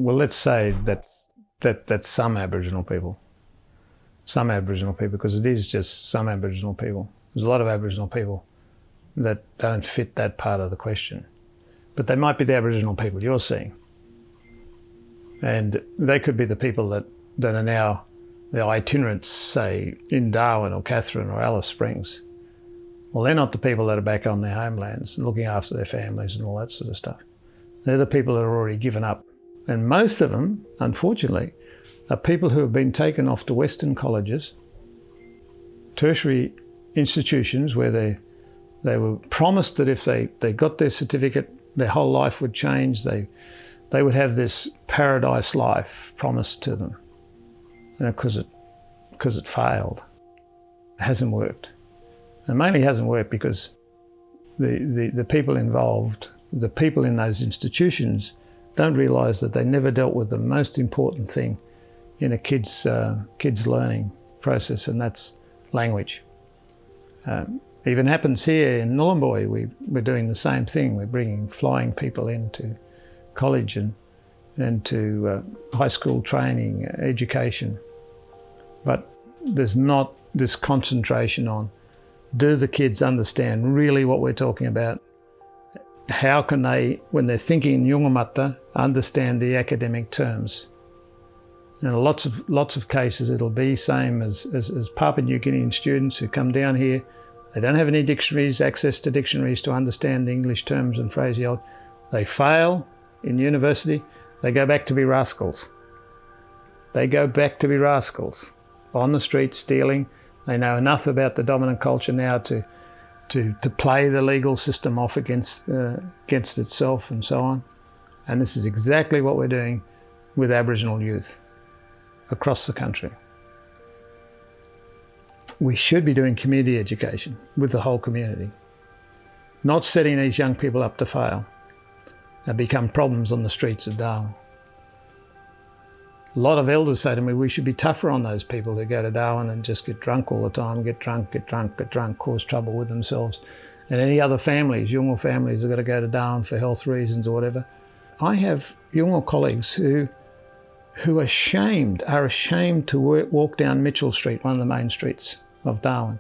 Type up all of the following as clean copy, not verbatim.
Well, let's say that's some Aboriginal people. Some Aboriginal people, because it is just some Aboriginal people. There's a lot of Aboriginal people that don't fit that part of the question. But they might be the Aboriginal people you're seeing. And they could be the people that are now the itinerants, say, in Darwin or Katherine or Alice Springs. Well, they're not the people that are back on their homelands and looking after their families and all that sort of stuff. They're the people that are already given up. And most of them, unfortunately, are people who have been taken off to Western colleges, tertiary institutions where they were promised that if they got their certificate, their whole life would change. They would have this paradise life promised to them. And because it failed, it hasn't worked. And mainly hasn't worked because the people involved, the people in those institutions, don't realise that they never dealt with the most important thing in a kid's learning process, and that's language. Even happens here in Nhulunbuy. We're doing the same thing. We're flying people into college and to high school training, education. But there's not this concentration on, do the kids understand really what we're talking about? How can they, when they're thinking in Yungamata, understand the academic terms? In lots of cases, it'll be same as Papua New Guinean students who come down here. They don't have any dictionaries, access to dictionaries to understand the English terms and phraseology. They fail in university. They go back to be rascals. They go back to be rascals on the street stealing. They know enough about the dominant culture now to play the legal system off against itself and so on. And this is exactly what we're doing with Aboriginal youth across the country. We should be doing community education with the whole community, not setting these young people up to fail and become problems on the streets of Darwin. A lot of elders say to me, we should be tougher on those people who go to Darwin and just get drunk all the time, get drunk, cause trouble with themselves. And any other families, Yolngu families, have got to go to Darwin for health reasons or whatever. I have Yolngu colleagues who are ashamed to walk down Mitchell Street, one of the main streets of Darwin.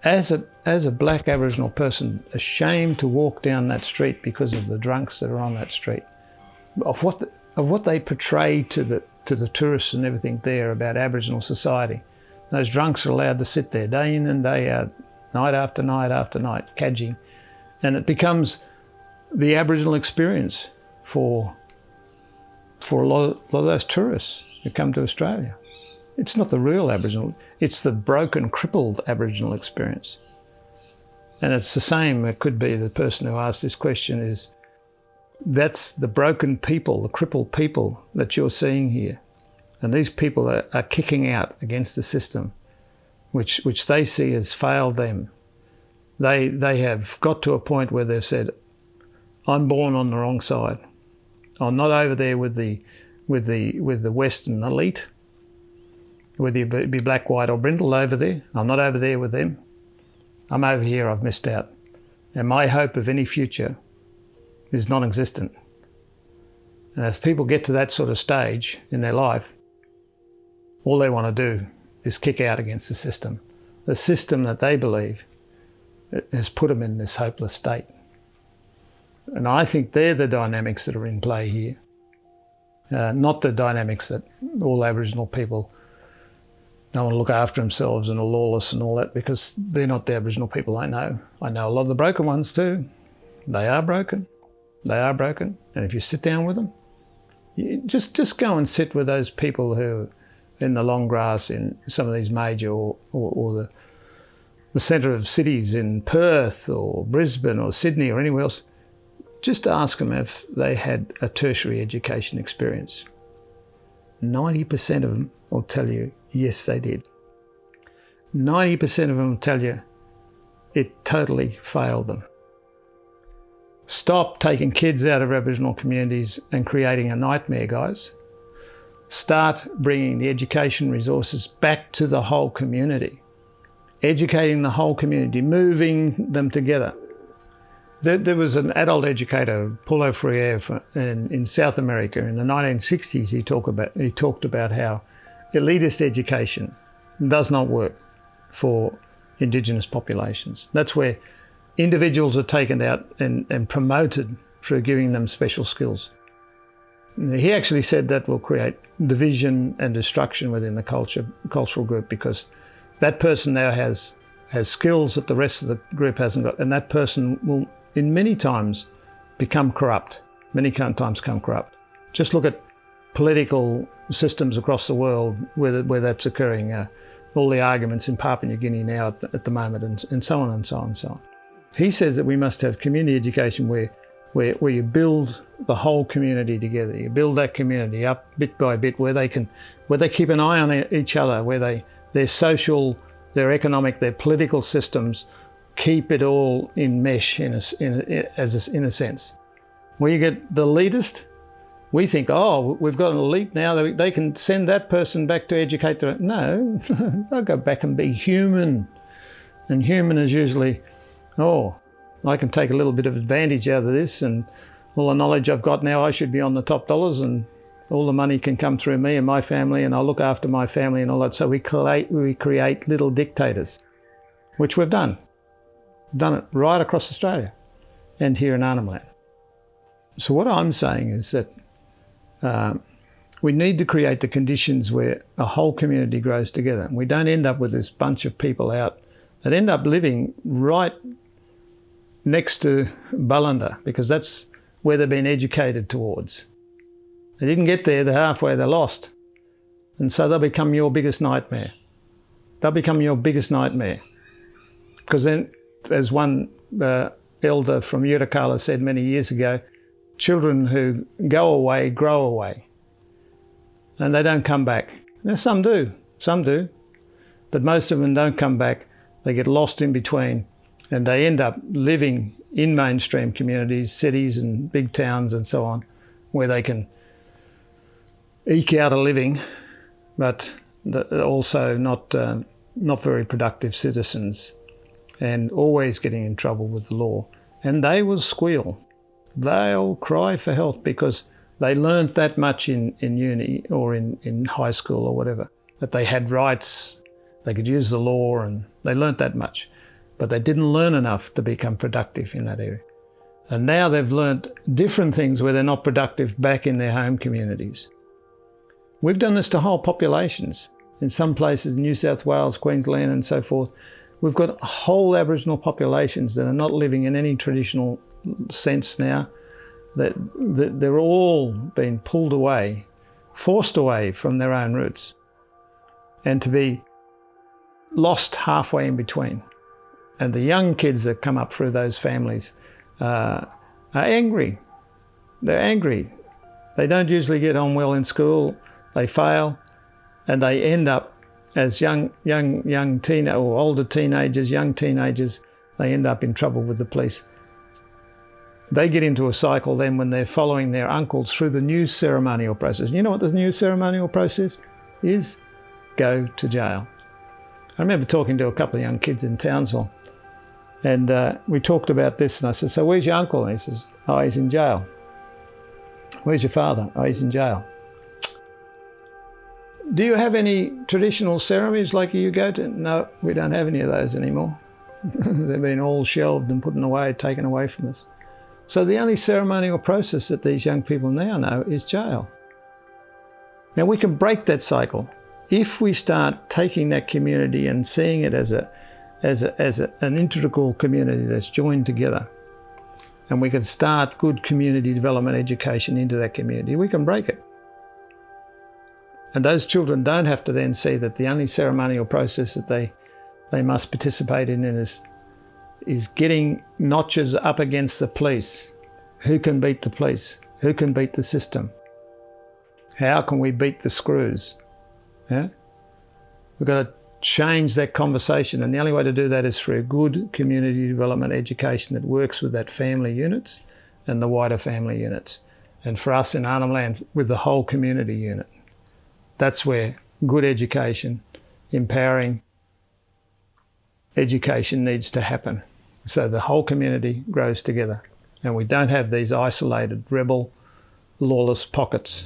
As a black Aboriginal person, ashamed to walk down that street because of the drunks that are on that street, of what they portray to the tourists and everything there about Aboriginal society. Those drunks are allowed to sit there day in and day out, night after night after night, cadging, and it becomes the Aboriginal experience for a lot of those tourists who come to Australia. It's not the real Aboriginal, it's the broken, crippled Aboriginal experience. And it's the same, it could be the person who asked this question is, that's the broken people, the crippled people that you're seeing here. And these people are kicking out against the system, which they see has failed them. They have got to a point where they've said, I'm born on the wrong side. I'm not over there with the Western elite, whether you be black, white or brindle over there. I'm not over there with them. I'm over here, I've missed out. And my hope of any future is non-existent. And if people get to that sort of stage in their life, all they want to do is kick out against the system that they believe has put them in this hopeless state. And I think they're the dynamics that are in play here, not the dynamics that all Aboriginal people don't want to look after themselves and are lawless and all that, because they're not the Aboriginal people I know. I know a lot of the broken ones too. They are broken. They are broken. And if you sit down with them, you just go and sit with those people who are in the long grass in some of these major or the centre of cities in Perth or Brisbane or Sydney or anywhere else. Just ask them if they had a tertiary education experience. 90% of them will tell you, yes, they did. 90% of them will tell you it totally failed them. Stop taking kids out of Aboriginal communities and creating a nightmare, guys. Start bringing the education resources back to the whole community. Educating the whole community, moving them together. There was an adult educator, Paulo Freire, in South America in the 1960s. He talked about how elitist education does not work for Indigenous populations. That's where individuals are taken out and promoted through giving them special skills. He actually said that will create division and destruction within the cultural group, because that person now has skills that the rest of the group hasn't got, and that person will, in many times, become corrupt. Just look at political systems across the world where that's occurring. All the arguments in Papua New Guinea now at the moment, and so on and so on and so on. He says that we must have community education where you build the whole community together. You build that community up bit by bit, where they keep an eye on each other, where their social, their economic, their political systems keep it all in mesh in a sense. Where you get the elitist, we think, oh, we've got an elite now, they can send that person back to educate their... No, they'll go back and be human. And human is usually, oh, I can take a little bit of advantage out of this, and all the knowledge I've got now, I should be on the top dollars, and all the money can come through me and my family, and I'll look after my family and all that. So we create little dictators, which we've done. We've done it right across Australia and here in Arnhem Land. So what I'm saying is that we need to create the conditions where a whole community grows together. We don't end up with this bunch of people out that end up living right next to Balanda, because that's where they've been educated towards. They didn't get there, they're halfway, they're lost. And so they'll become your biggest nightmare. Because then, as one elder from Utakala said many years ago, children who go away grow away, and they don't come back. Now some do, but most of them don't come back. They get lost in between, and they end up living in mainstream communities, cities and big towns and so on, where they can eke out a living, but also not very productive citizens, and always getting in trouble with the law. And they will squeal. They'll cry for help because they learnt that much in uni or in high school or whatever, that they had rights, they could use the law, and they learnt that much. But they didn't learn enough to become productive in that area. And now they've learnt different things where they're not productive back in their home communities. We've done this to whole populations. In some places, New South Wales, Queensland and so forth, we've got whole Aboriginal populations that are not living in any traditional sense now. That they're all being pulled away, forced away from their own roots, and to be lost halfway in between. And the young kids that come up through those families are angry. They're angry. They don't usually get on well in school. They fail, and they end up as young teenagers. They end up in trouble with the police. They get into a cycle then when they're following their uncles through the new ceremonial process. You know what the new ceremonial process is? Go to jail. I remember talking to a couple of young kids in Townsville, and we talked about this, and I said, so where's your uncle? And he says, oh, he's in jail. Where's your father? Oh, he's in jail. Do you have any traditional ceremonies like you go to? No, we don't have any of those anymore. They've been all shelved and taken away from us. So the only ceremonial process that these young people now know is jail. Now we can break that cycle if we start taking that community and seeing it as an integral community that's joined together, and we can start good community development education into that community. We can break it. And those children don't have to then see that the only ceremonial process that they must participate in is getting notches up against the police. Who can beat the police? Who can beat the system? How can we beat the screws? Yeah? We've got to change that conversation, and the only way to do that is through good community development education that works with that family units and the wider family units. And for us in Arnhem Land, with the whole community unit. That's where good education, empowering education needs to happen. So the whole community grows together, and we don't have these isolated rebel, lawless pockets.